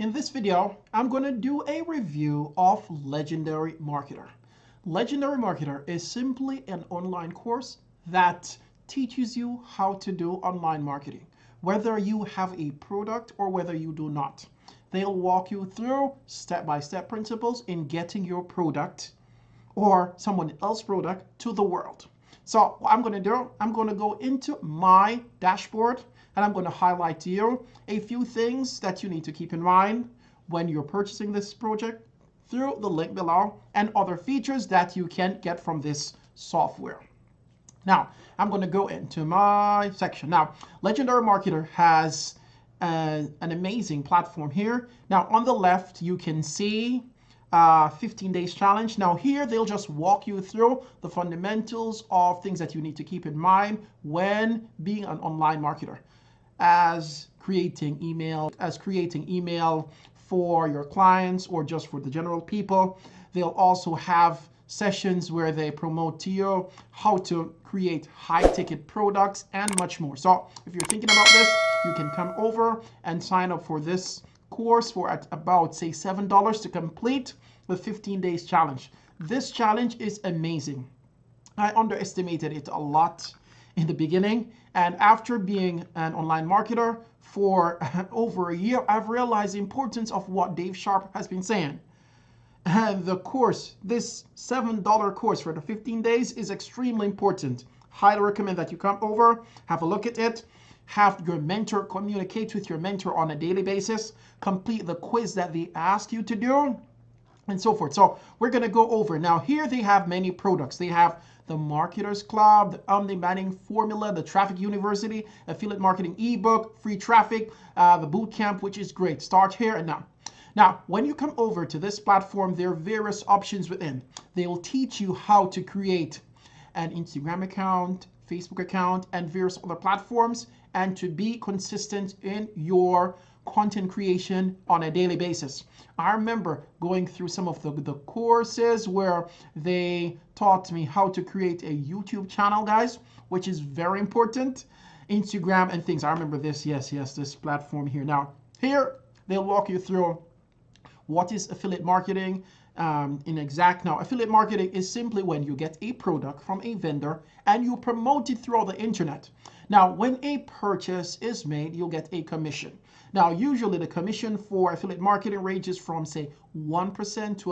In this video, I'm going to do a review of Legendary Marketer. Legendary Marketer is simply an online course that teaches you how to do online marketing, whether you have a product or whether you do not. They'll walk you through step-by-step principles in getting your product or someone else's product to the world. So what I'm going to do, I'm going to go into my dashboard and I'm going to highlight to you a few things that you need to keep in mind when you're purchasing this project through the link below and other features that you can get from this software. Now, I'm going to go into my section. Now, Legendary Marketer has an amazing platform here. Now, on the left, you can see 15 days challenge. Now here they'll just walk you through the fundamentals of things that you need to keep in mind when being an online marketer, as creating email for your clients or just for the general people. They'll also have sessions where they promote to you how to create high-ticket products and much more. So if you're thinking about this, you can come over and sign up for this course for at about, say, $7 to complete the 15 days challenge. This challenge is amazing. I underestimated it a lot in the beginning, and after being an online marketer for over a year, I've realized the importance of what Dave Sharp has been saying. And the course, this $7 course for the 15 days is extremely important. Highly recommend that you come over, have a look at it, have your mentor communicate with your mentor on a daily basis, complete the quiz that they ask you to do, and so forth. So we're going to go over. Now here they have many products. They have the Marketers Club, the On-Demanding Formula, the Traffic University, Affiliate Marketing ebook, free traffic, the boot camp, which is great. Start here and now. Now, when you come over to this platform, there are various options within. They will teach you how to create an Instagram account, Facebook account, and various other platforms, and to be consistent in your content creation on a daily basis. I remember going through some of the courses where they taught me how to create a YouTube channel, guys, which is very important. Instagram and things. I remember this. Yes, this platform here. Now, here they'll walk you through what is affiliate marketing in exact. Now, affiliate marketing is simply when you get a product from a vendor and you promote it through the internet. Now, when a purchase is made, you'll get a commission. Now, usually the commission for affiliate marketing ranges from, say, 1% to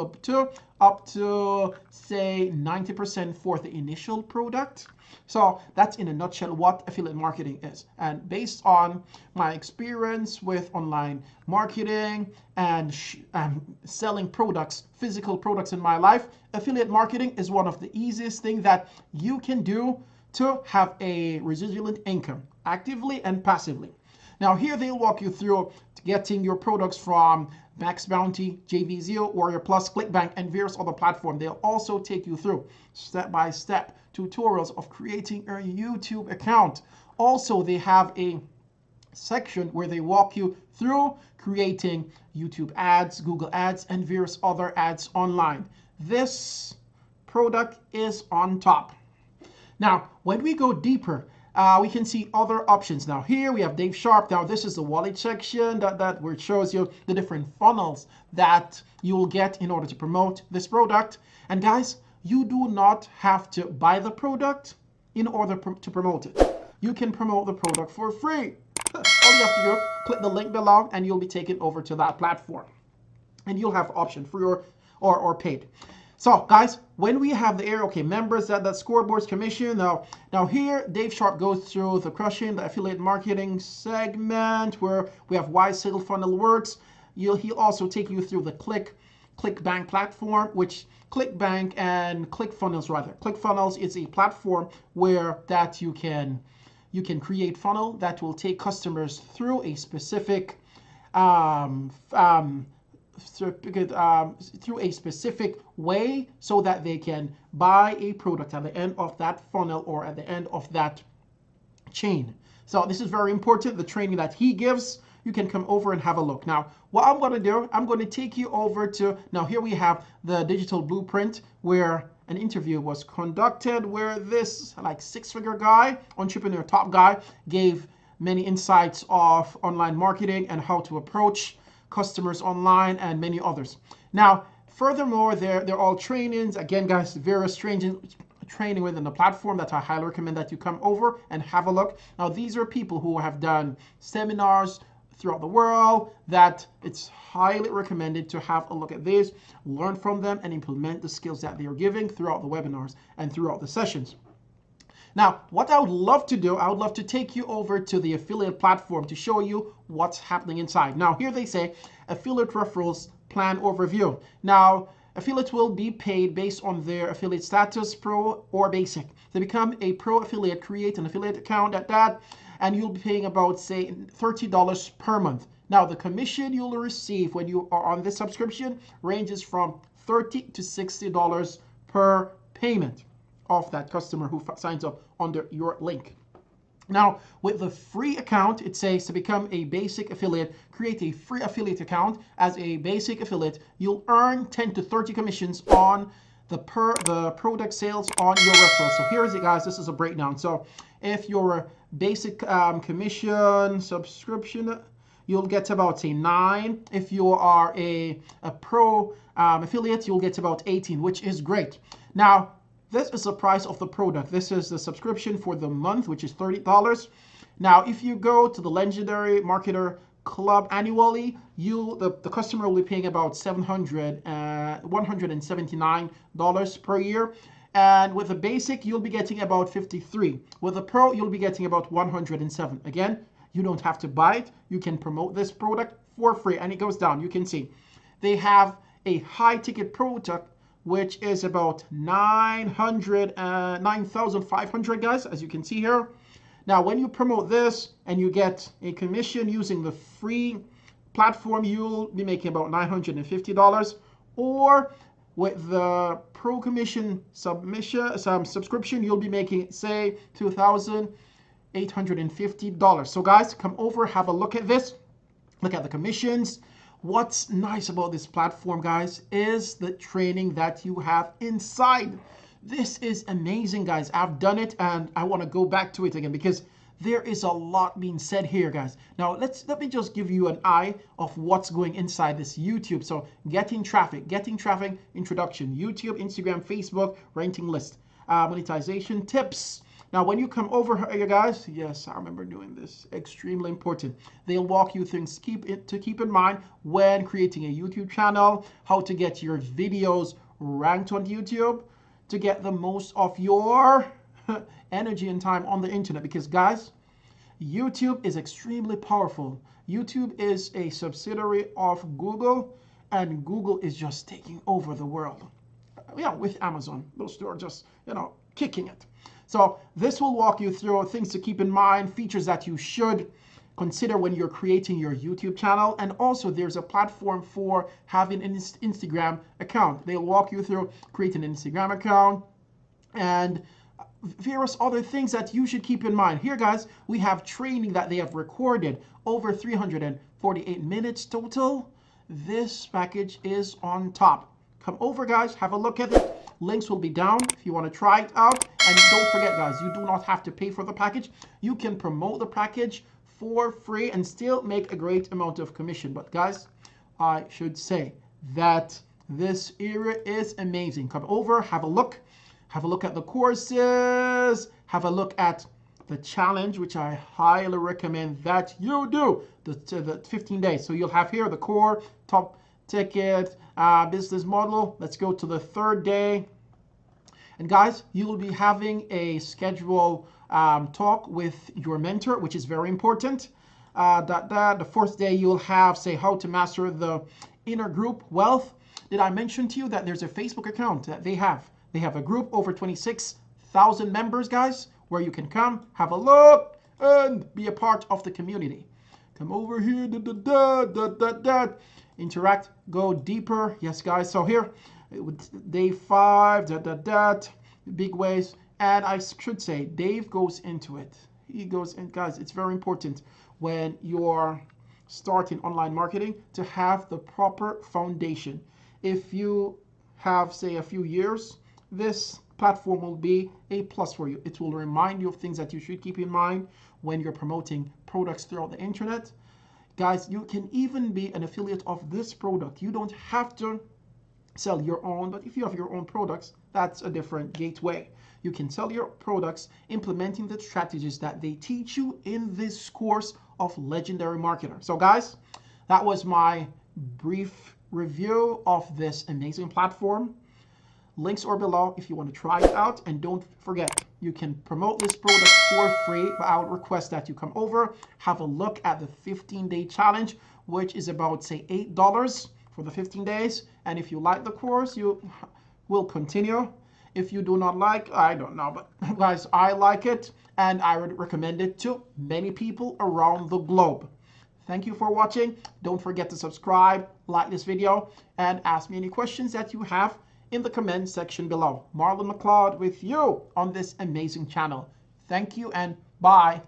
up to say 90% for the initial product. So that's in a nutshell what affiliate marketing is. And based on my experience with online marketing and selling products, physical products in my life, affiliate marketing is one of the easiest things that you can do to have a resilient income, actively and passively. Now here they'll walk you through getting your products from Max Bounty, JVZO, Warrior Plus, ClickBank, and various other platforms. They'll also take you through step-by-step tutorials of creating a YouTube account. Also, they have a section where they walk you through creating YouTube ads, Google ads, and various other ads online. This product is on top. Now, when we go deeper, we can see other options. Now here we have Dave Sharp. Now this is the wallet section where it shows you the different funnels that you will get in order to promote this product. And guys, you do not have to buy the product in order to promote it. You can promote the product for free. All you have to do, click the link below and you'll be taken over to that platform. And you'll have option free or paid. So guys, when we have the area, okay, members, that scoreboards, commission. Now here, Dave Sharp goes through the crushing, the affiliate marketing segment where we have why sales funnel works. He'll also take you through the ClickBank platform, which ClickBank and ClickFunnels rather. ClickFunnels is a platform where that you can create funnel that will take customers through a specific through a specific way so that they can buy a product at the end of that funnel or at the end of that chain. So this is very important, the training that he gives. You can come over and have a look. Now, what I'm going to do, I'm going to take you over to, now here we have the digital blueprint where an interview was conducted where this like six-figure guy, entrepreneur, top guy, gave many insights of online marketing and how to approach customers online, and many others. Now, furthermore, they're all trainings. Again, guys, various training within the platform that I highly recommend that you come over and have a look. Now, these are people who have done seminars throughout the world that it's highly recommended to have a look at these, learn from them, and implement the skills that they are giving throughout the webinars and throughout the sessions. Now, what I would love to do, I would love to take you over to the affiliate platform to show you what's happening inside. Now, here they say affiliate referrals plan overview. Now, affiliates will be paid based on their affiliate status, pro or basic. To become a pro affiliate, create an affiliate account at that, and you'll be paying about, say, $30 per month. Now, the commission you'll receive when you are on this subscription ranges from $30 to $60 per payment of that customer who signs up under your link. Now, with the free account, it says to become a basic affiliate, create a free affiliate account. As a basic affiliate, you'll earn 10 to 30 commissions on the product sales on your referral. So here is it, guys. This is a breakdown. So if you're a basic commission subscription, you'll get about, say, 9. If you are a pro affiliate, you'll get about 18, which is great. Now, this is the price of the product. This is the subscription for the month, which is $30. Now, if you go to the Legendary Marketer Club annually, the customer will be paying about $179 per year. And with the basic, you'll be getting about 53. With the pro, you'll be getting about 107. Again, you don't have to buy it. You can promote this product for free, and it goes down. You can see they have a high ticket product, which is about 9,500, guys, as you can see here. Now, when you promote this and you get a commission using the free platform, you'll be making about $950. Or with the pro commission subscription, you'll be making, say, $2,850. So, guys, come over, have a look at this. Look at the commissions. What's nice about this platform, guys, is the training that you have inside. This is amazing, guys. I've done it and I want to go back to it again because there is a lot being said here, guys. Now, let me just give you an eye of what's going inside this YouTube. So getting traffic, introduction, YouTube, Instagram, Facebook, renting list, monetization tips. Now, when you come over here, guys, yes, I remember doing this. Extremely important. They'll walk you through things to keep in mind when creating a YouTube channel, how to get your videos ranked on YouTube, to get the most of your energy and time on the internet. Because, guys, YouTube is extremely powerful. YouTube is a subsidiary of Google, and Google is just taking over the world. Yeah, with Amazon. Those two are just, kicking it. So this will walk you through things to keep in mind, features that you should consider when you're creating your YouTube channel. And also there's a platform for having an Instagram account. They'll walk you through creating an Instagram account and various other things that you should keep in mind. Here, guys, we have training that they have recorded, over 348 minutes total. This package is on top. Come over, guys, have a look at it. Links will be down if you want to try it out. And don't forget, guys, you do not have to pay for the package. You can promote the package for free and still make a great amount of commission. But, guys, I should say that this area is amazing. Come over, have a look. Have a look at the courses. Have a look at the challenge, which I highly recommend that you do. The 15 days. So you'll have here the core, top ticket, business model. Let's go to the third day. And guys, you will be having a scheduled talk with your mentor, which is very important. The fourth day, you'll have, say, how to master the inner group wealth. Did I mention to you that there's a Facebook account that they have? They have a group over 26,000 members, guys, where you can come, have a look, and be a part of the community. Come over here, interact, go deeper. Yes, guys. So here, day 5, big ways. And I should say, Dave goes into it. He goes in, guys, it's very important when you're starting online marketing to have the proper foundation. If you have, say, a few years, this platform will be a plus for you. It will remind you of things that you should keep in mind when you're promoting products throughout the internet. Guys, you can even be an affiliate of this product. You don't have to sell your own, but if you have your own products, that's a different gateway. You can sell your products implementing the strategies that they teach you in this course of Legendary Marketer. So guys, that was my brief review of this amazing platform. Links are below if you want to try it out. And don't forget, you can promote this product for free, but I would request that you come over, have a look at the 15-day challenge, which is about, say, $8 for the 15 days. And if you like the course, you will continue. If you do not like, I don't know, but guys, I like it and I would recommend it to many people around the globe. Thank you for watching. Don't forget to subscribe, like this video, and ask me any questions that you have in the comment section below. Marlon McLeod with you on this amazing channel. Thank you and bye.